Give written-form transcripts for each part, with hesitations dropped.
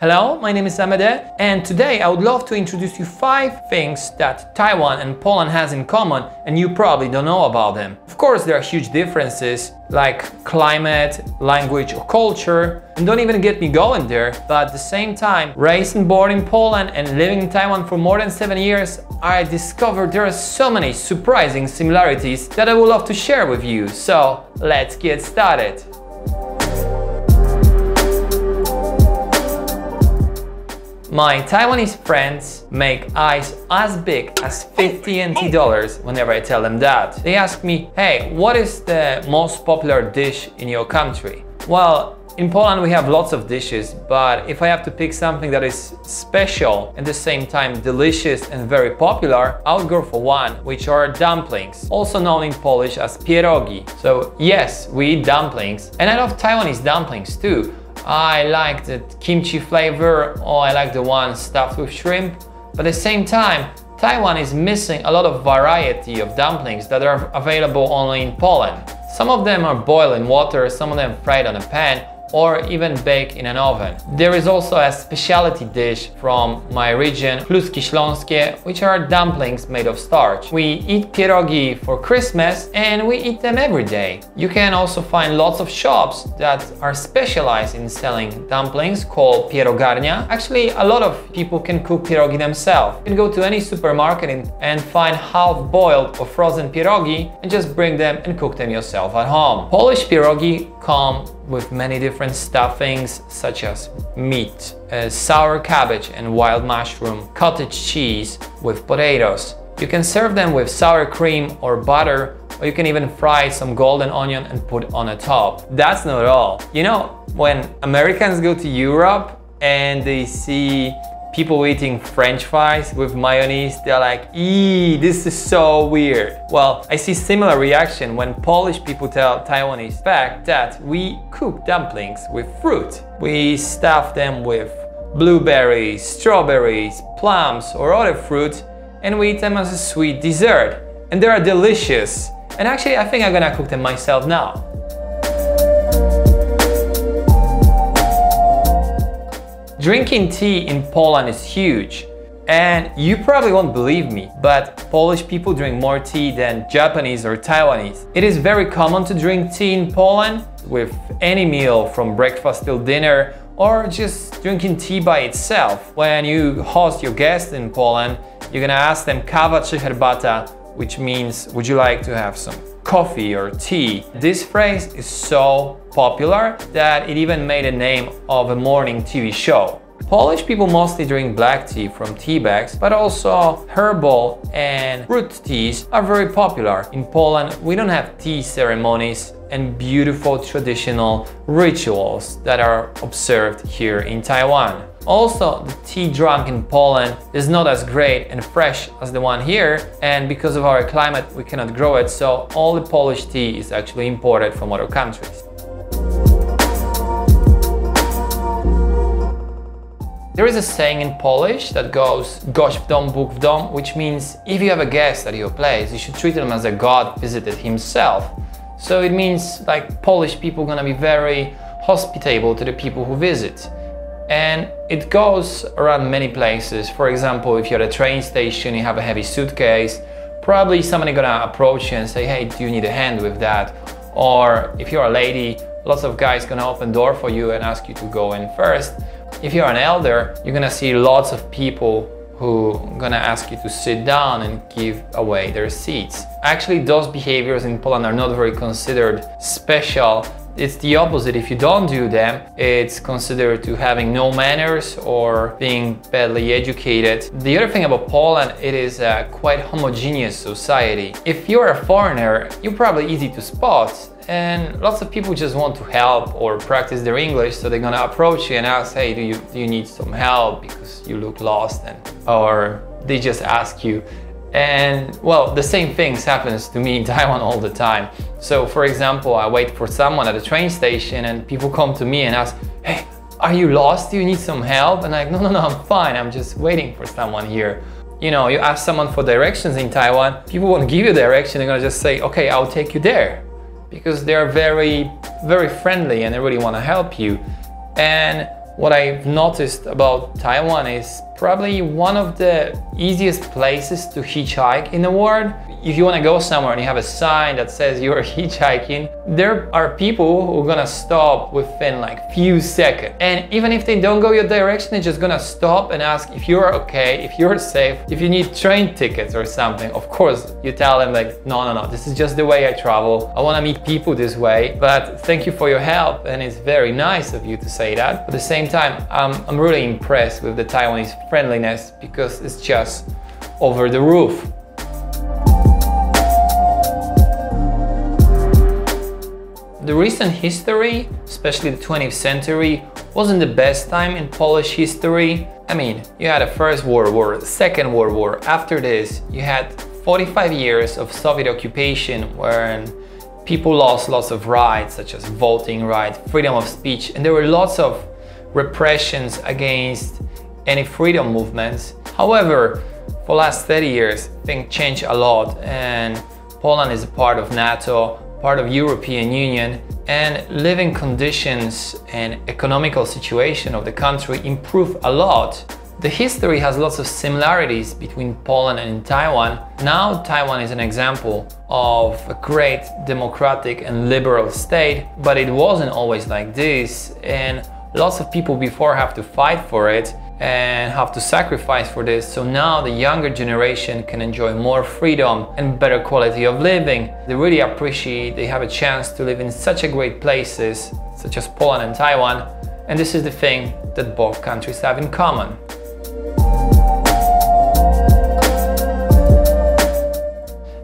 Hello, my name is Amade, and today I would love to introduce you 5 things that Taiwan and Poland has in common and you probably don't know about them. Of course, there are huge differences like climate, language or culture, and don't even get me going there, but at the same time, raised and born in Poland and living in Taiwan for more than 7 years, I discovered there are so many surprising similarities that I would love to share with you. So let's get started. My Taiwanese friends make eyes as big as 50 NT dollars whenever I tell them that. They ask me, hey, what is the most popular dish in your country? Well, in Poland we have lots of dishes, but if I have to pick something that is special and at the same time delicious and very popular, I would go for one, which are dumplings, also known in Polish as pierogi. So yes, we eat dumplings, and I love Taiwanese dumplings too. I like the kimchi flavor, or I like the one stuffed with shrimp. But at the same time, Taiwan is missing a lot of variety of dumplings that are available only in Poland. Some of them are boiled in water, some of them fried on a pan, or even baked in an oven. There is also a specialty dish from my region, Kluski Śląskie, which are dumplings made of starch. We eat pierogi for Christmas and we eat them every day. You can also find lots of shops that are specialized in selling dumplings called pierogarnia. Actually, a lot of people can cook pierogi themselves. You can go to any supermarket and find half-boiled or frozen pierogi and just bring them and cook them yourself at home. Polish pierogi come with many different stuffings such as meat, sour cabbage and wild mushroom, cottage cheese with potatoes. You can serve them with sour cream or butter, or you can even fry some golden onion and put on the top. That's not all. You know, when Americans go to Europe and they see people eating French fries with mayonnaise, they're like, eee, this is so weird. Well, I see similar reaction when Polish people tell Taiwanese fact that we cook dumplings with fruit. We stuff them with blueberries, strawberries, plums, or other fruit, and we eat them as a sweet dessert. And they are delicious. And actually, I think I'm gonna cook them myself now. Drinking tea in Poland is huge, and you probably won't believe me, but Polish people drink more tea than Japanese or Taiwanese. It is very common to drink tea in Poland with any meal from breakfast till dinner, or just drinking tea by itself. When you host your guests in Poland, you're gonna ask them kawa czy herbata, which means would you like to have some coffee or tea. This phrase is so popular that it even made a name of a morning TV show. Polish people mostly drink black tea from tea bags, but also herbal and root teas are very popular. In Poland, we don't have tea ceremonies and beautiful traditional rituals that are observed here in Taiwan. Also, the tea drunk in Poland is not as great and fresh as the one here, and because of our climate we cannot grow it, so all the Polish tea is actually imported from other countries. There is a saying in Polish that goes gość w dom, Bóg w dom, which means if you have a guest at your place, you should treat him as a god visited himself. So it means like Polish people gonna be very hospitable to the people who visit. And it goes around many places. For example, if you're at a train station, you have a heavy suitcase, probably somebody gonna approach you and say, hey, do you need a hand with that? Or if you're a lady, lots of guys gonna open the door for you and ask you to go in first. If you're an elder, you're gonna see lots of people who are gonna ask you to sit down and give away their seats. Actually, those behaviors in Poland are not very considered special. It's the opposite. If you don't do them, it's considered to having no manners or being badly educated. The other thing about Poland, it is a quite homogeneous society. If you're a foreigner, you're probably easy to spot, and lots of people just want to help or practice their English, so they're gonna approach you and ask, hey, do you need some help because you look lost, or they just ask you. And well, the same things happens to me in Taiwan all the time. So for example, I wait for someone at a train station and people come to me and ask, hey, are you lost? Do you need some help? And I'm like, no, I'm fine. I'm just waiting for someone here. You know, you ask someone for directions in Taiwan, people won't give you direction. They're gonna just say, okay, I'll take you there. Because they're very, very friendly and they really wanna help you. And What I've noticed about Taiwan is probably one of the easiest places to hitchhike in the world. If you want to go somewhere and you have a sign that says you're hitchhiking, there are people who are gonna stop within like few seconds. And even if they don't go your direction, they're just gonna stop and ask if you're okay, if you're safe, if you need train tickets or something. Of course, you tell them like, no, this is just the way I travel. I want to meet people this way, but thank you for your help. And it's very nice of you to say that. At the same time, I'm really impressed with the Taiwanese friendliness because it's just over the roof. The recent history, especially the 20th century, wasn't the best time in Polish history. I mean, you had the First World War, the Second World War. After this, you had 45 years of Soviet occupation when people lost lots of rights, such as voting rights, freedom of speech, and there were lots of repressions against any freedom movements. However, for the last 30 years, things changed a lot, and Poland is a part of NATO, part of European Union, and living conditions and economical situation of the country improved a lot. The history has lots of similarities between Poland and Taiwan. Now Taiwan is an example of a great democratic and liberal state, but it wasn't always like this, and lots of people before have to fight for it and have to sacrifice for this. So now the younger generation can enjoy more freedom and better quality of living. They really appreciate they have a chance to live in such a great places such as Poland and Taiwan, and this is the thing that both countries have in common.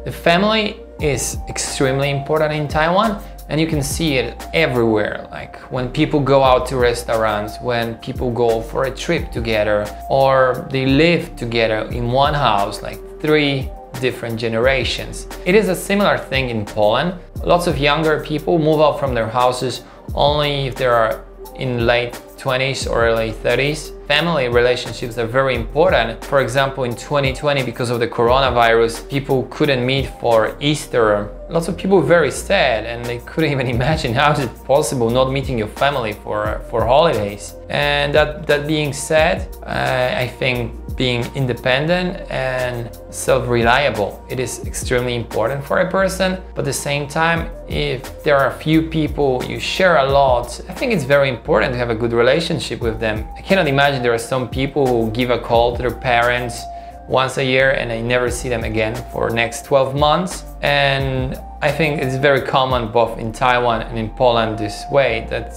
The family is extremely important in Taiwan, and you can see it everywhere, like when people go out to restaurants, when people go for a trip together, or they live together in one house, like 3 different generations. It is a similar thing in Poland. Lots of younger people move out from their houses only if they are in late 20s or early 30s. Family relationships are very important. For example, in 2020, because of the coronavirus, people couldn't meet for Easter. Lots of people were very sad and they couldn't even imagine how is it possible not meeting your family for holidays. And that being said, I think being independent and self-reliable, it is extremely important for a person. But at the same time, if there are a few people you share a lot, I think it's very important to have a good relationship with them. I cannot imagine there are some people who give a call to their parents once a year and I never see them again for the next 12 months. And I think it's very common both in Taiwan and in Poland this way, that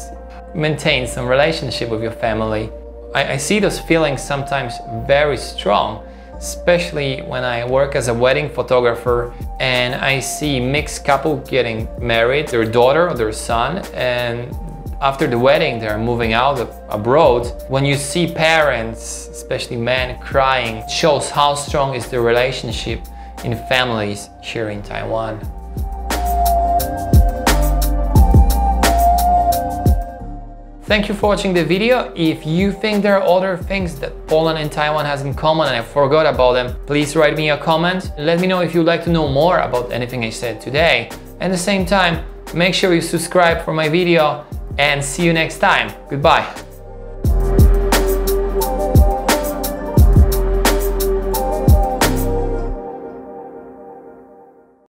maintain some relationship with your family. I see those feelings sometimes very strong, especially when I work as a wedding photographer and I see mixed couple getting married, their daughter or their son, and after the wedding they're moving out abroad. When you see parents, especially men, crying, it shows how strong is the relationship in families here in Taiwan. Thank you for watching the video. If you think there are other things that Poland and Taiwan has in common and I forgot about them, please write me a comment. Let me know if you'd like to know more about anything I said today. At the same time, make sure you subscribe for my video and see you next time. Goodbye.